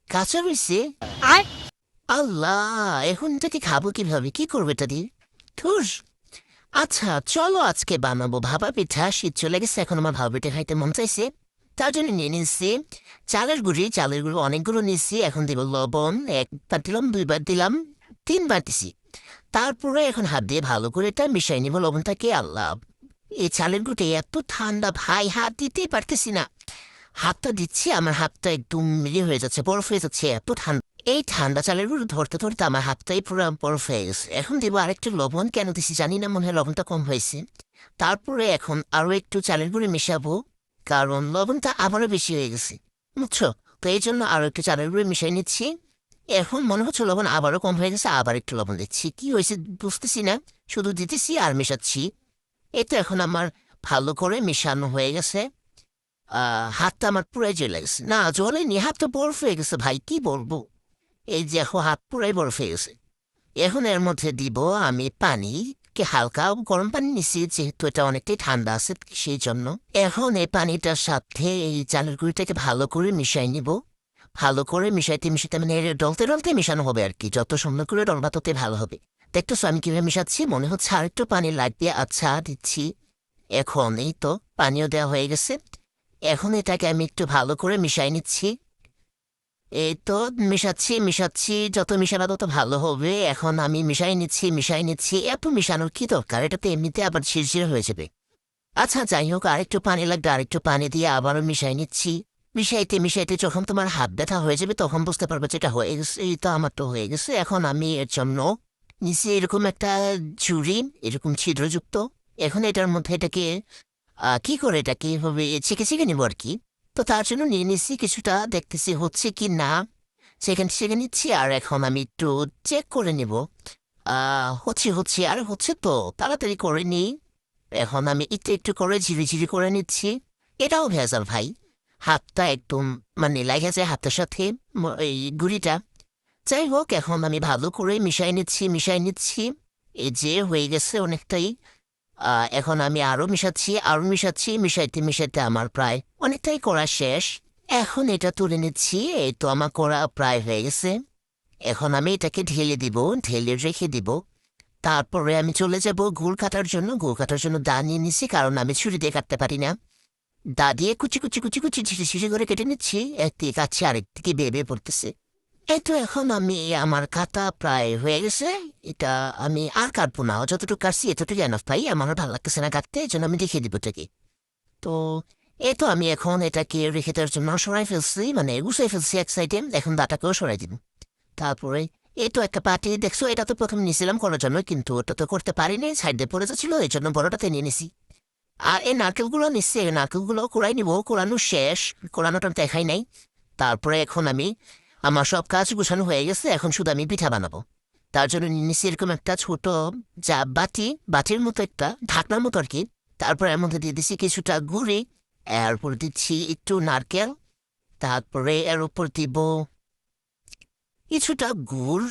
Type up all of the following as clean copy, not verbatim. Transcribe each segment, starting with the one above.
কাঁচা রয়েছে। আল্লাহ, এখন থেকে খাবো কিভাবে? কি করবে এটা দিয়ে? ধুস। আচ্ছা চলো আজকে বানাবো ভাপা পিঠা। শীত চলে গেছে, এখন আমার ভাপা পিঠা খাইতে মন চাইছে। তার জন্য নিয়ে নিচ্ছি চালের গুঁড়ি অনেকগুলো নিচ্ছি। এখন দিব লবণ, একবার দিলাম, দুইবার দিলাম, তিনবার দিছি। তারপরে এখন হাত দিয়ে ভালো করে এটা মিশাই নিব লবণটাকে। আল্লাহ, এই চালের গুঁড়ি এত ঠান্ডা ভাই, হাত দিতেই পারতেছি না। হাতটা দিচ্ছি, আমার হাতটা একদম হয়ে যাচ্ছে, বরফ হয়ে যাচ্ছে, এত ঠান্ডা। এই ঠান্ডা চালের গুঁড়ো ধরতে ধরতে আমার হাতটাই পুরো বরফ হয়ে গেছে। এখন দিব আরেকটু লবণ, কেন দিছি জানি না, মনে হয় লবণটা কম হয়েছে। তারপরে এখন আরো একটু চালের গুঁড়ি মেশাবো, কারণ লবণটা আবারও বেশি হয়ে গেছে, বুঝছো? তো এই জন্য আরো একটু চালের গুঁড়ি মিশিয়ে নিচ্ছি। এখন মনে হচ্ছে লবণ আবারও কম হয়ে গেছে, আবার একটু লবণ দিচ্ছি। কি হয়েছে বুঝতেছি না, শুধু দিতেছি আর মেশাচ্ছি। এই তো এখন আমার ভালো করে মেশানো হয়ে গেছে। হাতটা আমার পুরাই জ্বলে গেছে। না জ্বলেনি, হাতটা বরফ হয়ে গেছে ভাই, কি বলবো। এই যে এখন হাত পুরাই বরফ হয়ে গেছে। এখন এর মধ্যে দিব আমি পানি, হালকা গরম পানি নিচ্ছি, যেহেতু এটা অনেকটাই ঠান্ডা আছে সেই জন্য। এখন এই পানিটার সাথে এই চালের গুঁড়িটাকে ভালো করে মিশাই নিব। ভালো করে মিশাইতে মিশাইতে মানে ডলতে ডলতে মিশানো হবে আর কি, যত সুন্দর করে ডলবা তত ভালো হবে। দেখতেছো আমি কিভাবে মিশাচ্ছি? মনে হচ্ছে আর একটু পানি লাগবে। আচ্ছা দিচ্ছি। এখন এই তো পানিও দেওয়া হয়ে গেছে। এখন এটাকে আমি একটু ভালো করে মিশাই নিচ্ছি। এই তো মিশাচ্ছি মিশাচ্ছি, যত মিশানো তত ভালো হবে। এখন আমি মিশাই নিচ্ছি। এত মিশানোর কি দরকার? এটা তো এমনিতে আবার ঝিরঝিরে হয়ে যাবে। আচ্ছা যাই হোক, আরেকটু পানি লাগবে, আরেকটু পানি দিয়ে আবারও মিশাই নিচ্ছি। মিশাইতে মিশাইতে যখন তোমার হাত ব্যথা হয়ে যাবে তখন বুঝতে পারবে যেটা হয়ে গেছে। এই তো আমার তো হয়ে গেছে। এখন আমি এর জন্য নিচে এরকম একটা ঝুড়ি, এরকম ছিদ্রযুক্ত। এখন এটার মধ্যে এটাকে কি করে এটাকে এভাবে ছেঁকে ছেঁকে নিবো আর কি। তো তার জন্য নিয়ে নিচ্ছি কিছুটা, দেখতেছি হচ্ছে কি না। সেখানে ছেঁকে নিচ্ছি, আর এখন আমি একটু চেক করে নিব। হচ্ছে হচ্ছে আর হচ্ছে তো, তাড়াতাড়ি করে নিই। এখন আমি একটু একটু করে ঝিরিঝিরি করে নিচ্ছি। এটাও ভেজাল ভাই, হাতটা একদম মানে লাগেছে হাতের সাথে এই গুড়িটা। যাই হোক, এখন আমি ভালো করে মিশাই নিচ্ছি। এই যে হয়ে গেছে অনেকটাই। এখন আমি আরো মিশাচ্ছি, মিশাইতে মিশাইতে আমার প্রায় অনেকটাই করা শেষ। এখন এটা তুলে নিচ্ছি। এই তো আমার করা প্রায় হয়ে গেছে। এখন আমি এটাকে ঢেলে রেখে দিব। তারপরে আমি চলে যাব গুড় কাটার জন্য দা নিয়ে নিচ্ছি, কারণ আমি ছুরি দিয়ে কাটতে পারি না। দা দিয়ে কুচি কুচি কুচি কুচি ঝিরি ঝিরি করে কেটে নিচ্ছি। একদিকে কাটছি, আরেকদিকে বেয়ে পড়তেছে। এই তো এখন আমার কাটা প্রায় হয়ে গেছে। এটা আমি আর কাটবো না, যতটুকু কাটছি এতটুকু এনাফ ভাই। আমার ভালো লাগতেছে না কাটতে, এই জন্য আমি দেখিয়ে দিব এটাকে। তো এই তো আমি এখন এটাকে রেখে দেওয়ার জন্য সরাই ফেলছি, মানে গুছাই ফেলছি এক সাইডে। এখন দাটাকেও সরাই দিব। তারপরে এই তো একটা পার্টি দেখছো, এটা তো প্রথমে নিয়েছিলাম করার জন্য, কিন্তু ওটা তো করতে পারিনি, সাইড দিয়ে পড়ে যাচ্ছিল, এই জন্য বড়টাতে নিয়ে নিছি। আর এই নারকেলগুলো নিচ্ছি, এই নারকেলগুলো কোড়াই নিব। কোড়ানো শেষ, কোড়ানোটা দেখাই নাই। তারপরে এখন আমার সব কাজ গুছানো হয়ে গেছে, এখন শুধু আমি পিঠা বানাবো। তার জন্য নিয়ে নিচ্ছি এরকম একটা ছোট যা বাটির মতো একটা ঢাকনার মতো আর কি। তারপরে এর মধ্যে দিয়ে দিচ্ছি কিছুটা গুড়ি, এরপর দিচ্ছি একটু নারকেল। তারপরে এর উপর দিব কিছুটা গুড়।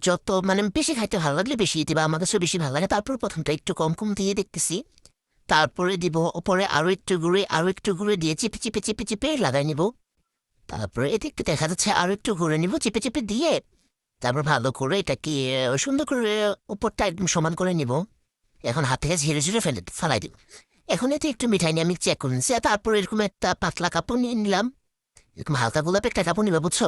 যত মানে বেশি খাইতে ভালো লাগলে বেশি দিবা, আমার কাছে বেশি ভালো লাগে। তারপর প্রথমটা একটু কম কম দিয়ে দেখতেছি। তারপরে দিব ওপরে আরো একটু গুঁড়ে দিয়ে চিপে চিপে চিপে চিপে লাগাই নিব। তারপরে এতে একটু দেখা যাচ্ছে আরো একটু ঘুরে নিব চিপে চিপে দিয়ে। তারপর ভালো করে এটাকে সুন্দর করে উপরটা একদম সমান করে নিব। এখন হাত থেকে ঝেড়ে ঝেড়ে ফালাই দিব। এখন এতে একটু মিঠাই নিয়ে আমি চেক করে নিচ্ছি। আর তারপর এরকম একটা পাতলা কাপড় নিয়ে নিলাম। এরকম হালকা গোলাপি একটা কাপড় নিবে, বুঝছো?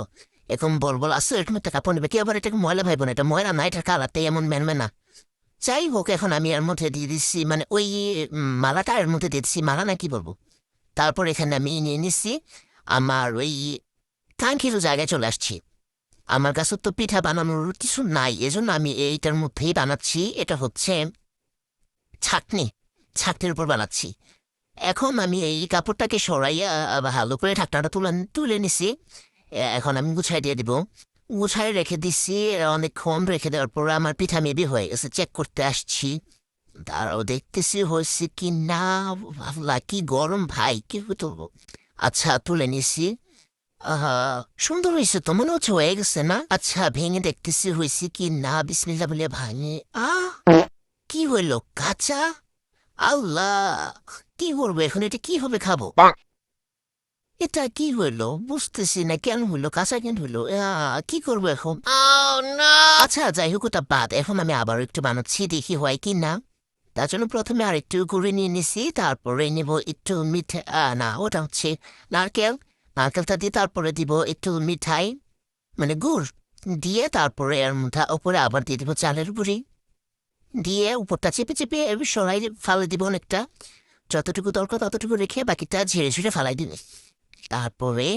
এরকম বল বল আসছে, এরকম একটা কাপড় নিবে। কি আবার এটাকে ময়লা ভাইব না, এটা ময়লা না, এটা কালারটাই এমন মেনমেনা। যাই হোক, এখন আমি এর মধ্যে দিয়ে দিচ্ছি মানে ওই মালাটা এর মধ্যে দিয়ে দিচ্ছি, মালা না কি বলবো। তারপর এখানে আমি নিয়ে নিচ্ছি আমার ওই কাঙ্ক্ষিত জায়গায় চলে আসছি। আমার কাছে তো পিঠা বানানোর কিছু নাই, এজন্য আমি এইটার মধ্যেই বানাচ্ছি। এটা হচ্ছে ছাকনি, ছাকনির উপর বানাচ্ছি। এখন আমি এই কাপড়টাকে সরাইয়া ভালো করে ঢাকনাটা তুলে নিছি। এখন আমি গুছাই দিয়ে দিব। গুছাই রেখে দিচ্ছি। অনেকক্ষণ রেখে দেওয়ার পর আমার পিঠা মেবি হয়ে গেছে, চেক করতে আসছি। তারাও দেখতেছি হয়েছে কি না। ভাবলা কি গরম ভাই, কি হতো। আচ্ছা তুলে নিছি। আহা, সুন্দর হয়েছে তো, মনে হচ্ছে হয়ে গেছে না? আচ্ছা ভেঙে দেখতেছি হয়েছে কি না, বিসমিল্লাহ বলে ভাঙে। কি হইলো, কাঁচা? আল্লাহ, কি করবো এখন, এটা কিভাবে খাবো? এটা কি হইলো বুঝতেছি না কেন হইলো কাঁচা কেন হইলো কি করবো এখন আচ্ছা যাই হোক ওটা বাদ এখন আমি আবার একটু বানাচ্ছি দেখি হয় কি না তার জন্য প্রথমে আর একটু গুঁড়ি নিয়ে নিছি তারপরে নিব একটু মিঠে না ওটা হচ্ছে নারকেল নারকেলটা দিয়ে তারপরে দিব একটু মিঠাই মানে গুড় দিয়ে তারপরে এর মধ্যে উপরে আবার দিয়ে দিব চালের গুঁড়ি দিয়ে উপরটা চেপে চেপে সরাই ফালে দিব অনেকটা যতটুকু দরকার ততটুকু রেখে বাকিটা ঝেড়ে ঝুড়ে ফালাই দিবে তারপরে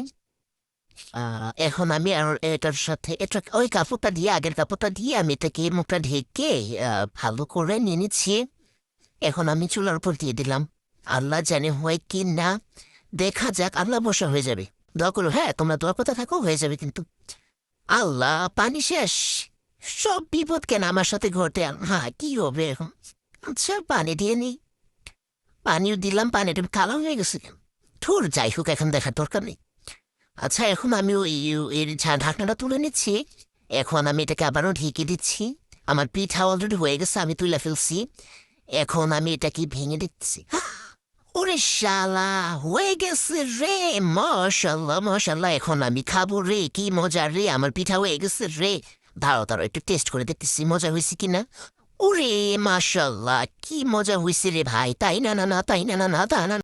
এখন আমি আর এটার সাথে এটা ওই কাপড়টা দিয়ে আগের কাপড়টা দিয়ে আমি এটাকে মুখটা ঢেকে ভালো করে নিয়ে নিচ্ছি এখন আমি চুলার উপর দিয়ে দিলাম আল্লাহ জানে হয় কি না দেখা যাক আল্লাহ বসা হয়ে যাবে দোয়া করো হ্যাঁ তোমরা দোয়া কথা থাকো হয়ে যাবে কিন্তু আল্লাহ পানি শেষ সব বিপদ কেন আমার সাথে ঘটে হ্যাঁ কি হবে এখন আচ্ছা পানি দিয়ে নি পানিও দিলাম পানিটা কালো হয়ে গেছে কেন ধুর যাই হোক এখন দেখার দরকার নেই আচ্ছা এখন আমি ওই এর ঢাকনাটা তুলে নিচ্ছি এখন আমি এটাকে আবারও ঢেকে দিচ্ছি আমার পিঠা অলরেডি হয়ে গেছে আমি তুলে ফেলছি এখন আমি এটাকে ভেঙে দিচ্ছি ওরে শালা হয়ে গেছে রে মাশাল্লাহ মাশাল্লাহ এখন আমি খাবো রে কি মজা রে আমার পিঠা হয়ে গেছে রে দাঁড়াও দাঁড়াও একটু টেস্ট করে দেখতেছি মজা হয়েছে কিনা ওরে মাশাল্লাহ কি মজা হয়েছে রে ভাই তাই না না না তাই না না না তা না